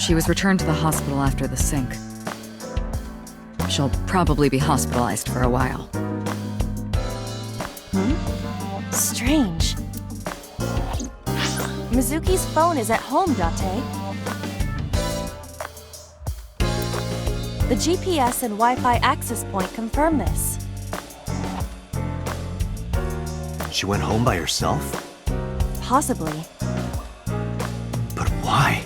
She was returned to the hospital after the sync. She'll probably be hospitalized for a while. Strange. Mizuki's phone is at home, Date. The GPS and Wi-Fi access point confirm this. She went home by herself? Possibly. But why?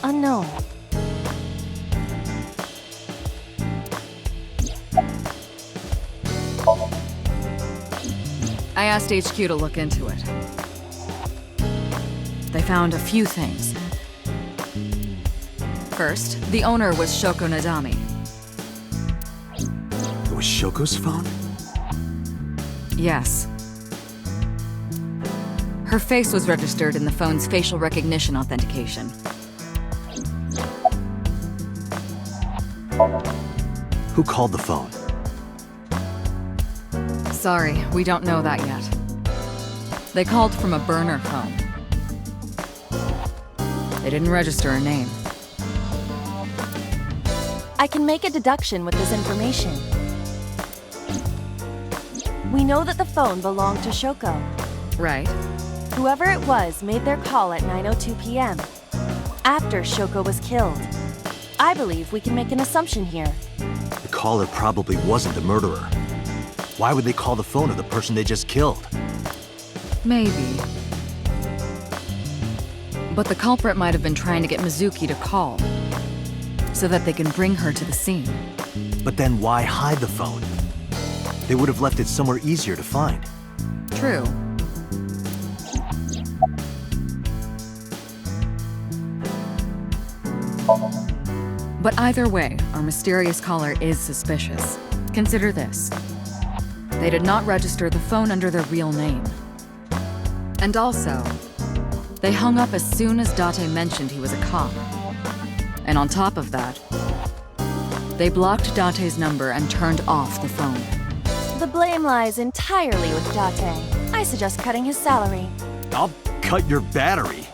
Unknown. I asked HQ to look into it. They found a few things. First, the owner was Shoko Nadami. It was Shoko's phone? Yes. Her face was registered in the phone's facial recognition authentication. Who called the phone? Sorry, we don't know that yet. They called from a burner phone. They didn't register a name. I can make a deduction with this information. We know that the phone belonged to Shoko. Right. Whoever it was made their call at 9:02 p.m. after Shoko was killed. I believe we can make an assumption here. The caller probably wasn't the murderer. Why would they call the phone of the person they just killed? Maybe. But the culprit might have been trying to get Mizuki to call, so that they can bring her to the scene. But then why hide the phone? They would have left it somewhere easier to find. True. But either way, our mysterious caller is suspicious. Consider this. They did not register the phone under their real name. And also, they hung up as soon as Date mentioned he was a cop. And on top of that, they blocked Date's number and turned off the phone. The blame lies entirely with Date. I suggest cutting his salary. I'll cut your battery.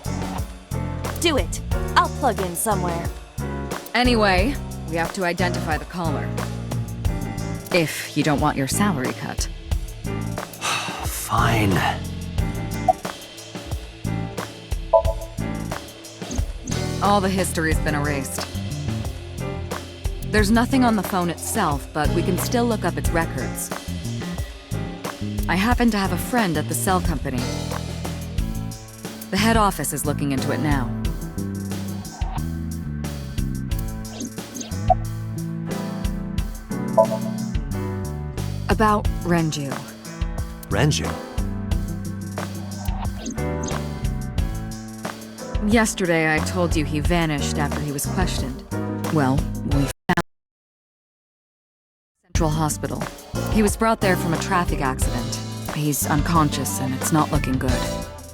Do it. I'll plug in somewhere. Anyway, we have to identify the caller. If you don't want your salary cut. Fine. All the history's been erased. There's nothing on the phone itself, but we can still look up its records. I happen to have a friend at the cell company. The head office is looking into it now. About Renju. Renju? Yesterday I told you he vanished after he was questioned. Well, we found Central Hospital. He was brought there from a traffic accident. He's unconscious and it's not looking good.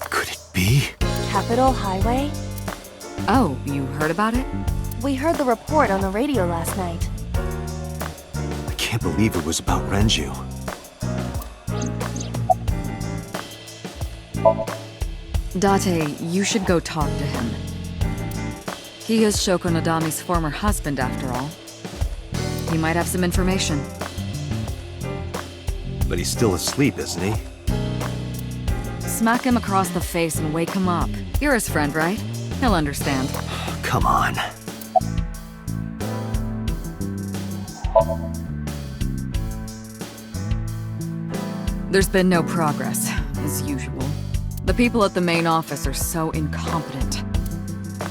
Could it be? Capitol Highway? Oh, you heard about it? We heard the report on the radio last night. I can't believe it was about Renju. Date, you should go talk to him. He is Shoko Nadami's former husband, after all. He might have some information. But he's still asleep, isn't he? Smack him across the face and wake him up. You're his friend, right? He'll understand. Come on. There's been no progress, as usual. The people at the main office are so incompetent.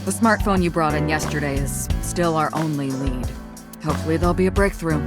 The smartphone you brought in yesterday is still our only lead. Hopefully there'll be a breakthrough.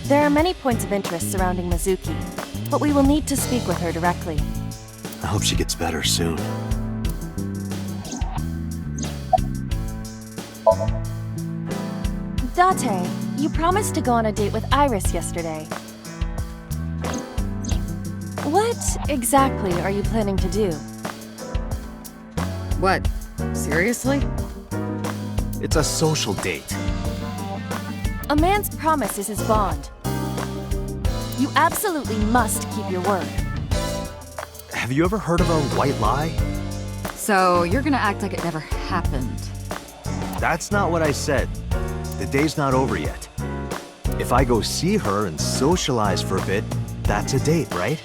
There are many points of interest surrounding Mizuki, but we will need to speak with her directly. I hope she gets better soon. Date, you promised to go on a date with Iris yesterday. What exactly are you planning to do? What? Seriously? It's a social date. A man's promise is his bond. You absolutely must keep your word. Have you ever heard of a white lie? So you're gonna act like it never happened. That's not what I said. The day's not over yet. If I go see her and socialize for a bit, that's a date, right?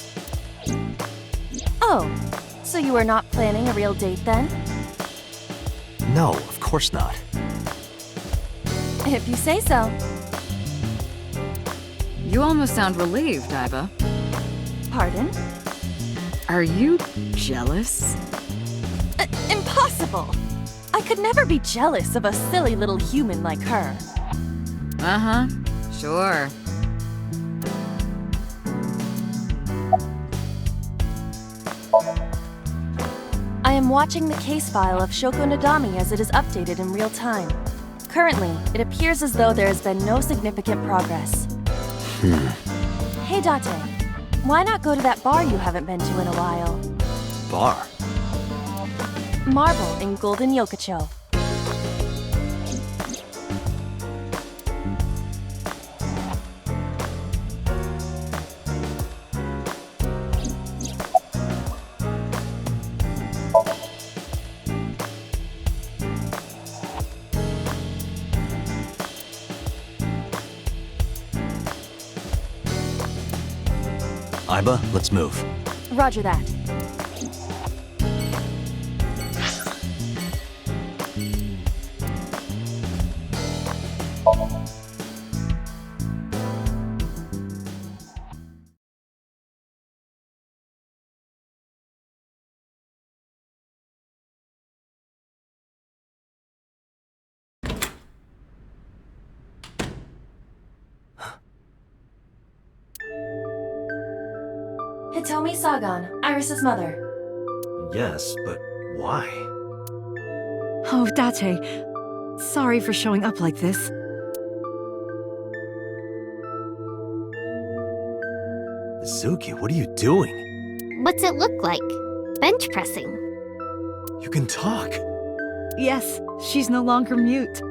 Oh, so you are not planning a real date then? No, of course not. If you say so. You almost sound relieved, Iba. Pardon? Are you jealous? Impossible! I could never be jealous of a silly little human like her. Uh-huh, sure. I am watching the case file of Shoko Nadami as it is updated in real time. Currently, it appears as though there has been no significant progress. Hey Date, why not go to that bar you haven't been to in a while? Bar? Marble in Golden Yokocho. Iba, let's move. Roger that. Hitomi Sagan, Iris's mother. Yes, but why? Oh, Date. Sorry for showing up like this. Mizuki, what are you doing? What's it look like? Bench pressing. You can talk. Yes, she's no longer mute.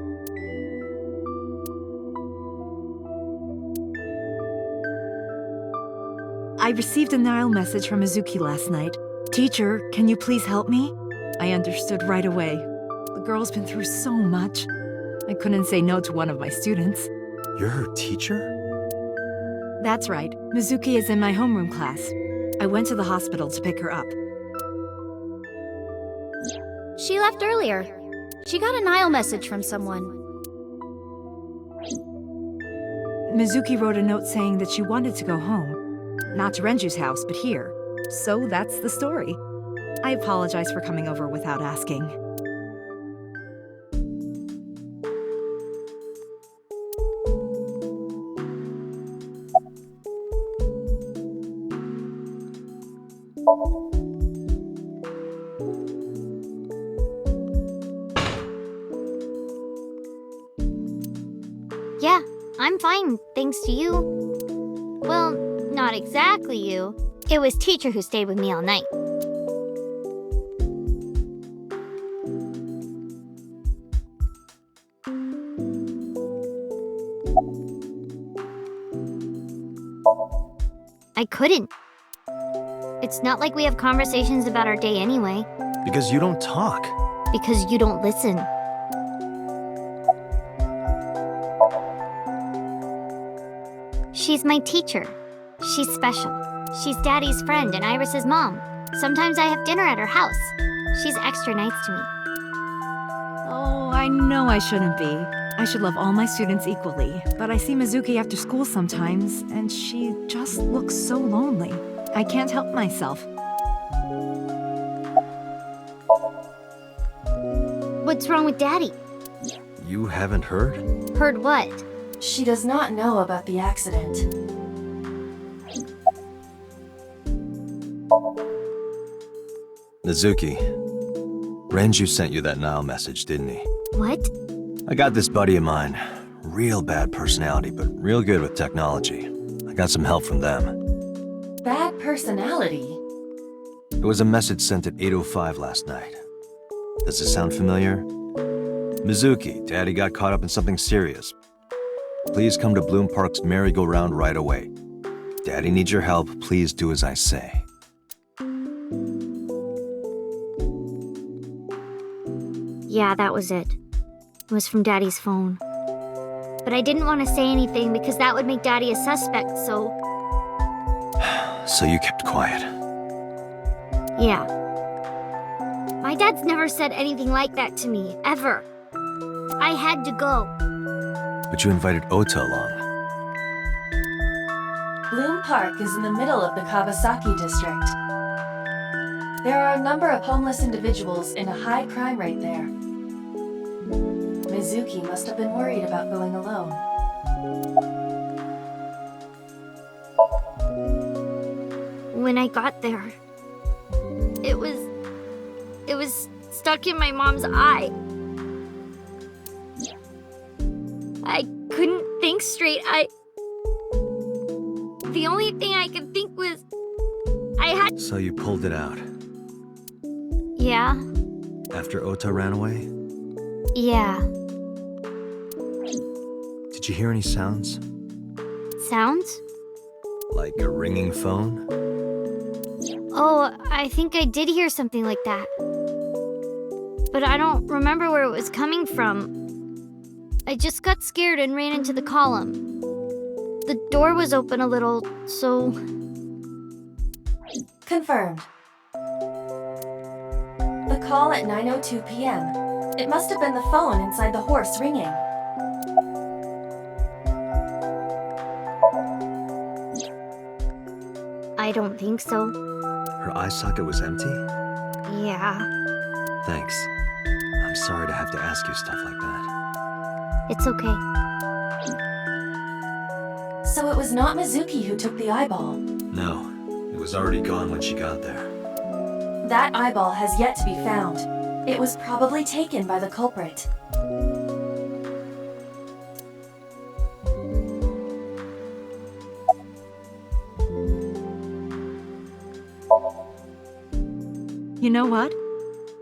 I received a Nile message from Mizuki last night. Teacher, can you please help me? I understood right away. The girl's been through so much. I couldn't say no to one of my students. You're her teacher? That's right. Mizuki is in my homeroom class. I went to the hospital to pick her up. She left earlier. She got a Nile message from someone. Mizuki wrote a note saying that she wanted to go home. Not to Renju's house, but here. So that's the story. I apologize for coming over without asking. Yeah, I'm fine, thanks to you. Well, not exactly you. It was teacher who stayed with me all night. I couldn't. It's not like we have conversations about our day anyway. Because you don't talk. Because you don't listen. She's my teacher. She's special. She's Daddy's friend and Iris's mom. Sometimes I have dinner at her house. She's extra nice to me. Oh, I know I shouldn't be. I should love all my students equally. But I see Mizuki after school sometimes, and she just looks so lonely. I can't help myself. What's wrong with Daddy? You haven't heard? Heard what? She does not know about the accident. Mizuki, Renju sent you that Nile message, didn't he? What? I got this buddy of mine. Real bad personality, but real good with technology. I got some help from them. Bad personality? It was a message sent at 8:05 last night. Does it sound familiar? Mizuki, Daddy got caught up in something serious. Please come to Bloom Park's merry-go-round right away. Daddy needs your help. Please do as I say. Yeah, that was it. It was from Daddy's phone. But I didn't want to say anything because that would make Daddy a suspect, so... So you kept quiet. Yeah. My dad's never said anything like that to me, ever. I had to go. But you invited Ota along. Bloom Park is in the middle of the Kawasaki district. There are a number of homeless individuals in a high crime rate there. Mizuki must have been worried about going alone. When I got there, it was stuck in my mom's eye. I couldn't think straight. The only thing I could think was I had... So you pulled it out. Yeah, After Ota ran away? yeah. Did you hear any sounds? Sounds? Like a ringing phone? Oh, I think I did hear something like that. But I don't remember where it was coming from. I just got scared and ran into the column. The door was open a little, so... Confirmed. The call at 9:02 p.m. It must have been the phone inside the horse ringing. I don't think so. Her eye socket was empty? Yeah, Thanks. I'm sorry to have to ask you stuff like that. it's okay. So it was not Mizuki who took the eyeball. No, it was already gone when she got there. That eyeball has yet to be found. It was probably taken by the culprit. You know what?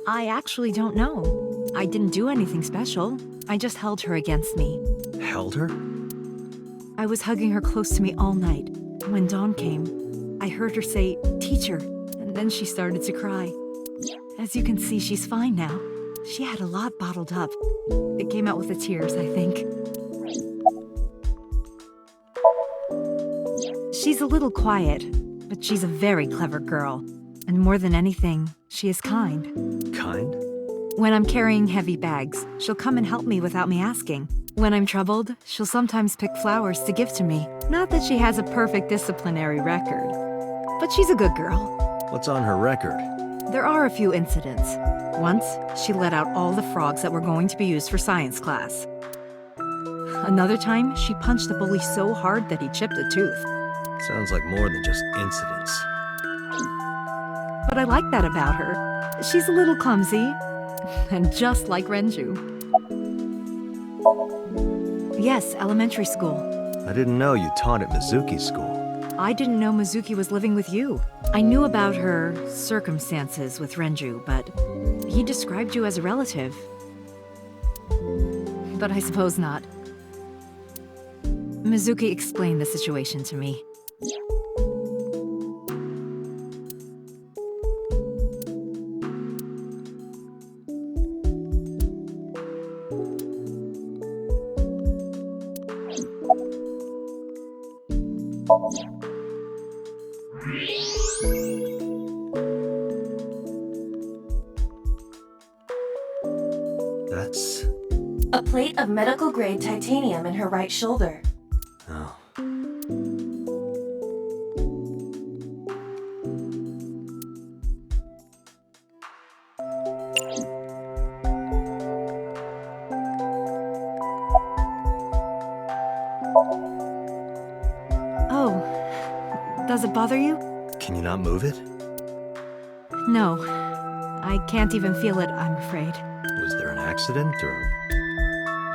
I actually don't know. I didn't do anything special. I just held her against me. Held her? I was hugging her close to me all night. When dawn came, I heard her say, "Teacher," and then she started to cry. As you can see, she's fine now. She had a lot bottled up. It came out with the tears, I think. She's a little quiet, but she's a very clever girl. And more than anything, she is kind. Kind? When I'm carrying heavy bags, she'll come and help me without me asking. When I'm troubled, she'll sometimes pick flowers to give to me. Not that she has a perfect disciplinary record, but she's a good girl. What's on her record? There are a few incidents. Once, she let out all the frogs that were going to be used for science class. Another time, she punched the bully so hard that he chipped a tooth. Sounds like more than just incidents. But I like that about her. She's a little clumsy, and just like Renju. Yes, elementary school. I didn't know you taught at Mizuki school. I didn't know Mizuki was living with you. I knew about her circumstances with Renju, but he described you as a relative. But I suppose not. Mizuki explained the situation to me. That's... A plate of medical-grade titanium in her right shoulder. oh. Oh, does it bother you? Can you not move it? No. I can't even feel it, I'm afraid. Was there an accident, or...?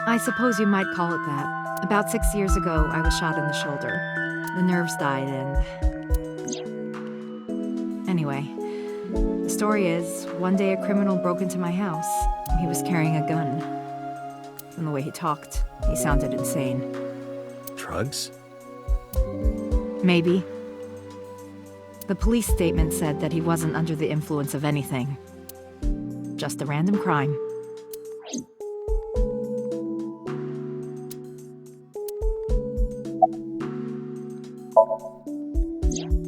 I suppose you might call it that. About 6 years ago, I was shot in the shoulder. The nerves died and... Anyway, the story is, one day a criminal broke into my house. He was carrying a gun. From the way he talked, he sounded insane. Drugs? Maybe. The police statement said that he wasn't under the influence of anything. Just a random crime.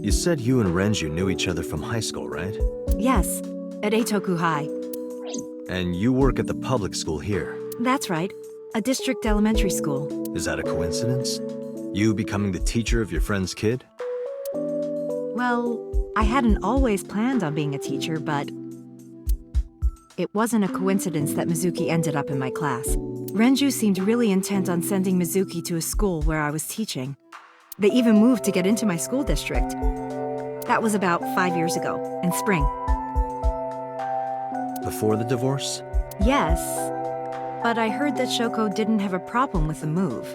You said you and Renju knew each other from high school, right? Yes, at Eitoku High. And you work at the public school here. That's right. A district elementary school. Is that a coincidence? You becoming the teacher of your friend's kid? Well, I hadn't always planned on being a teacher, but... It wasn't a coincidence that Mizuki ended up in my class. Renju seemed really intent on sending Mizuki to a school where I was teaching. They even moved to get into my school district. That was about 5 years ago, in spring. Before the divorce? Yes, but I heard that Shoko didn't have a problem with the move.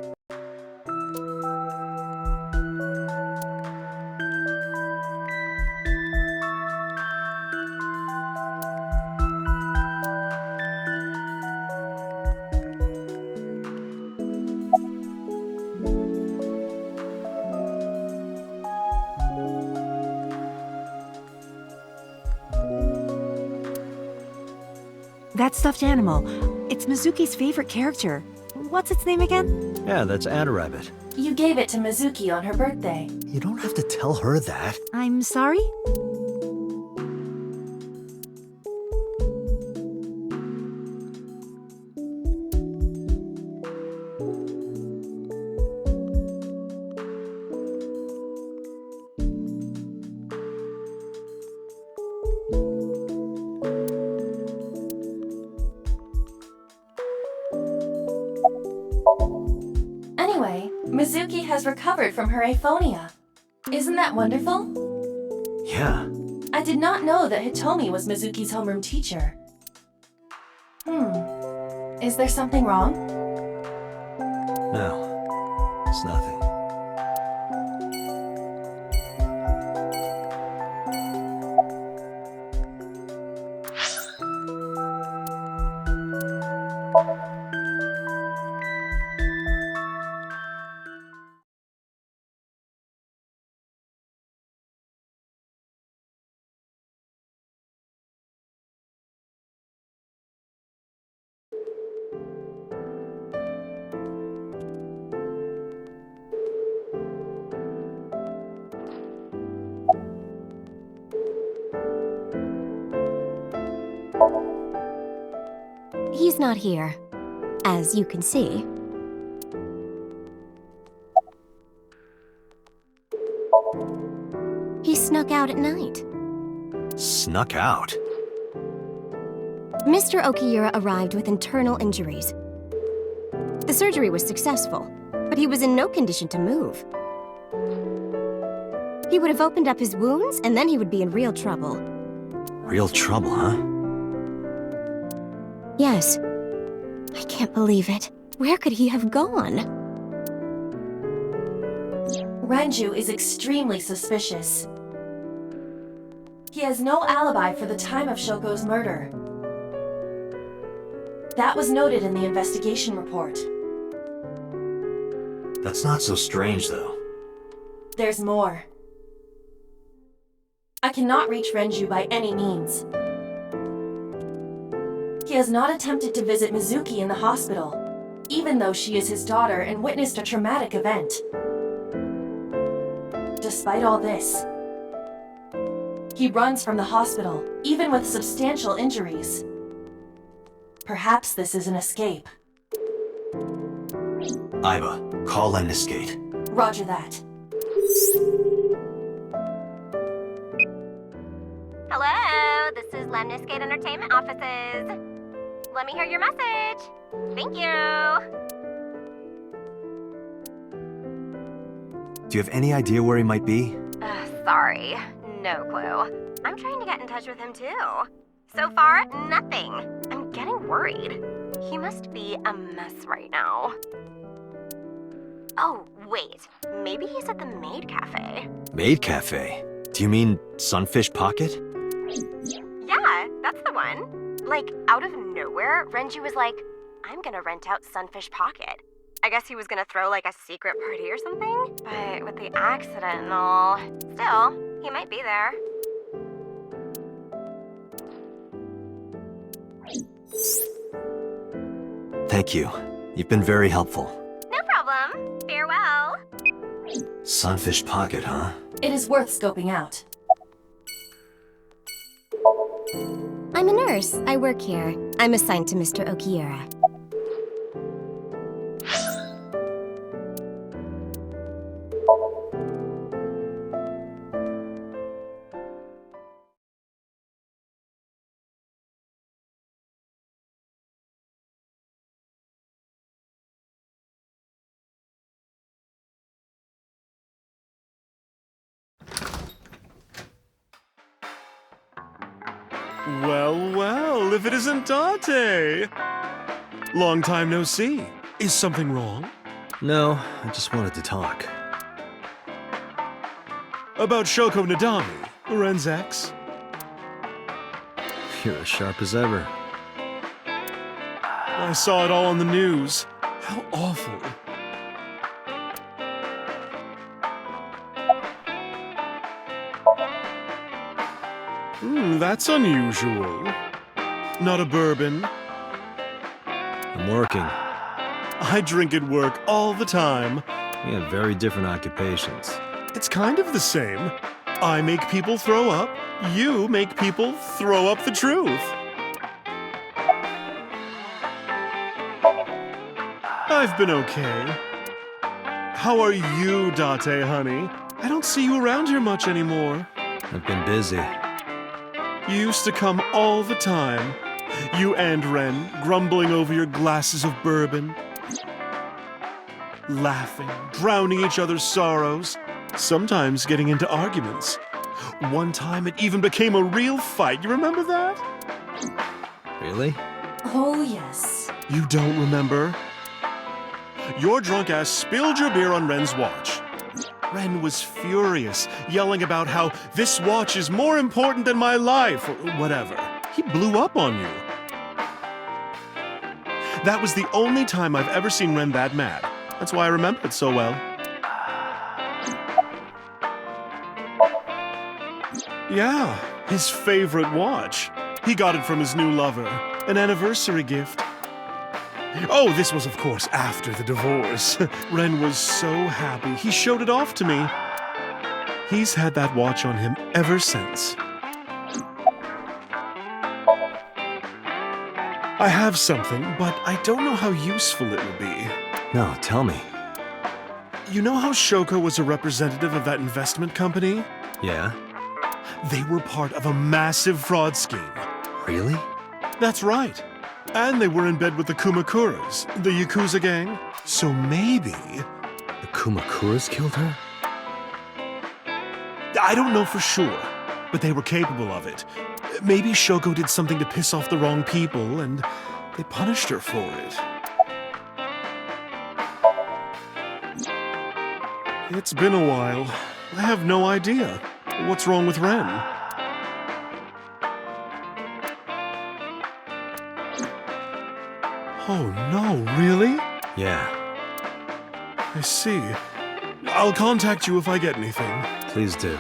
That stuffed animal, it's Mizuki's favorite character. What's its name again? Yeah, that's Rabbit. You gave it to Mizuki on her birthday. You don't have to tell her that. I'm sorry? Anyway, Mizuki has recovered from her aphonia. Isn't that wonderful? Yeah. I did not know that Hitomi was Mizuki's homeroom teacher. Is there something wrong? No, it's nothing. He's not here, as you can see. He snuck out at night. Snuck out? Mr. Okiyura arrived with internal injuries. The surgery was successful, but he was in no condition to move. He would have opened up his wounds, and then he would be in real trouble. Real trouble, huh? Yes. I can't believe it. Where could he have gone? Renju is extremely suspicious. He has no alibi for the time of Shoko's murder. That was noted in the investigation report. That's not so strange, though. There's more. I cannot reach Renju by any means. He has not attempted to visit Mizuki in the hospital, even though she is his daughter and witnessed a traumatic event. Despite all this, he runs from the hospital, even with substantial injuries. Perhaps this is an escape. Aiba, call Lemniscate. Roger that. Hello, this is Lemniscate Entertainment Offices. Let me hear your message. Thank you. Do you have any idea where he might be? Sorry, no clue. I'm trying to get in touch with him too. So far, nothing. I'm getting worried. He must be a mess right now. Oh, wait. Maybe he's at the Maid Cafe. Maid Cafe? Do you mean Sunfish Pocket? Yeah, that's the one. Like, out of nowhere, Renju was like, I'm gonna rent out Sunfish Pocket. I guess he was gonna throw like a secret party or something? But with the accident and all, still, he might be there. Thank you. You've been very helpful. No problem. Farewell. Sunfish Pocket, huh? It is worth scoping out. I'm a nurse. I work here. I'm assigned to Mr. Okiura. Well, well, if it isn't Date! Long time no see. Is something wrong? No, I just wanted to talk. About Shoko Nadami, Ren's ex? You're as sharp as ever. I saw it all on the news. How awful. That's unusual. Not a bourbon. I'm working. I drink at work all the time. We have very different occupations. It's kind of the same. I make people throw up. You make people throw up the truth. I've been okay. How are you, Date, honey? I don't see you around here much anymore. I've been busy. You used to come all the time. You and Ren, grumbling over your glasses of bourbon. Laughing, drowning each other's sorrows. Sometimes getting into arguments. One time it even became a real fight. You remember that? Really? Oh, yes. You don't remember? Your drunk ass spilled your beer on Ren's watch. Ren was furious, yelling about how this watch is more important than my life, or whatever. He blew up on you. That was the only time I've ever seen Ren that mad. That's why I remember it so well. Yeah, his favorite watch. He got it from his new lover, an anniversary gift. Oh, this was, of course, after the divorce. Ren was so happy, he showed it off to me. He's had that watch on him ever since. I have something, but I don't know how useful it will be. No, tell me. You know how Shoko was a representative of that investment company? Yeah? They were part of a massive fraud scheme. Really? That's right. And they were in bed with the Kumakuras, the Yakuza gang. So maybe... The Kumakuras killed her? I don't know for sure, but they were capable of it. Maybe Shoko did something to piss off the wrong people, and they punished her for it. It's been a while. I have no idea. What's wrong with Ren? Oh no, really? Yeah. I see. I'll contact you if I get anything. Please do.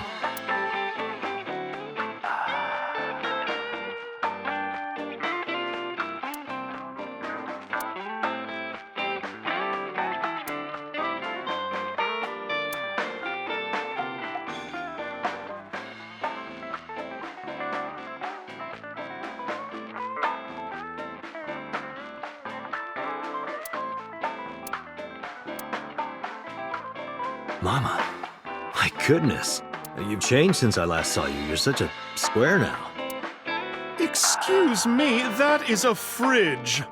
Mama, my goodness. You've changed since I last saw you. You're such a square now. Excuse me, that is a fridge.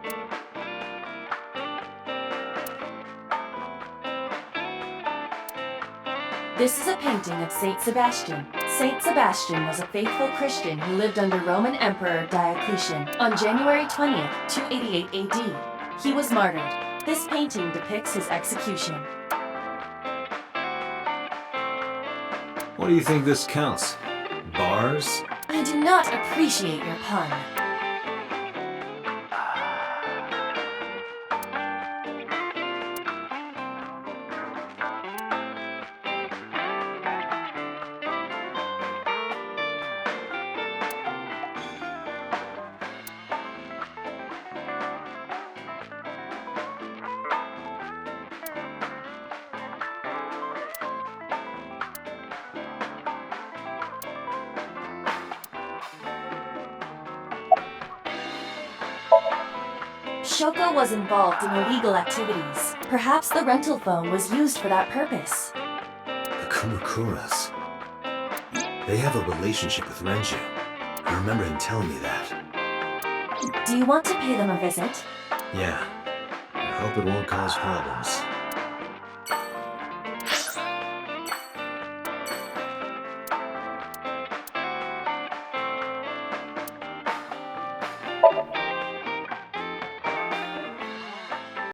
This is a painting of Saint Sebastian. Saint Sebastian was a faithful Christian who lived under Roman Emperor Diocletian on January 20th, 288 AD. He was martyred. This painting depicts his execution. What do you think this counts? Bars? I do not appreciate your pun. Shoko was involved in illegal activities. Perhaps the rental phone was used for that purpose. The Kumakuras. They have a relationship with Renju. I remember him telling me that. Do you want to pay them a visit? Yeah. I hope it won't cause problems.